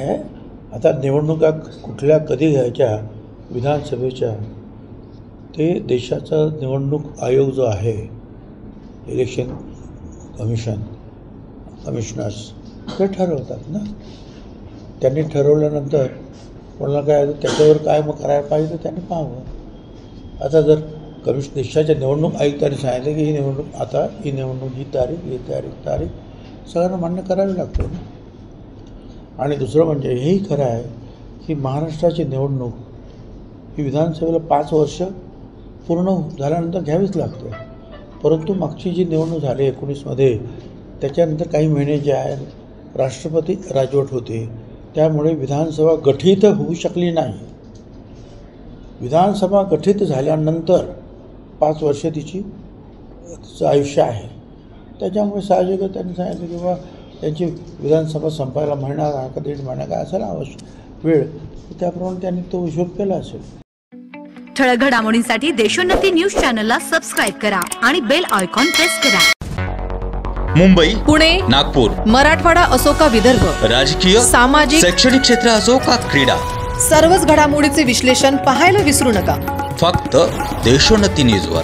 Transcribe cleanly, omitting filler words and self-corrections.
काय आता निवडणुका कुठल्या कधी घ्यायच्या विधानसभेच्या ते देशाचा निवडणूक आयोग जो आहे इलेक्शन कमिशनर्स ते ठरवतात ना. त्यांनी ठरवल्यानंतर कोणाला काय त्याच्यावर काय मग करायला पाहिजे तर त्यांनी पाहावं. आता जर देशाच्या निवडणूक आयुक्तांनी सांगितलं की ही निवडणूक आता ही निवडणूक ही तारीख सगळ्यांना मान्य करावी लागतो ना. आणि दुसरं म्हणजे हेही खरं आहे की महाराष्ट्राची निवडणूक ही विधानसभेला 5 वर्ष पूर्ण झाल्यानंतर घ्यावीच लागते. परंतु मागची जी निवडणूक झाली 19मध्ये त्याच्यानंतर काही महिने जे आहे राष्ट्रपती राजवट होती त्यामुळे विधानसभा गठीत होऊ शकली नाही. विधानसभा गठीत झाल्यानंतर 5 वर्ष तिचं आयुष्य आहे. त्याच्यामुळे साहजिकच त्यांनी सांगितलं की बाबा त्यांची विधानसभा संपायला महिना का 1.5 महिना काय असेल आवश्यक वेळ त्याप्रमाणे त्यांनी तो हिशोब केला असेल. ठळक घडामोडींसाठी देशोन्नती न्यूज चॅनलला सबस्क्राईब करा आणि बेल आयकॉन प्रेस करा. मुंबई, पुणे, नागपूर, मराठवाडा असो का विदर्भ, राजकीय, सामाजिक, शैक्षणिक क्षेत्र असो का क्रीडा, सर्वच घडामोडीचे विश्लेषण पाहायला विसरू नका. फक्त देशोन्नती न्यूजवर.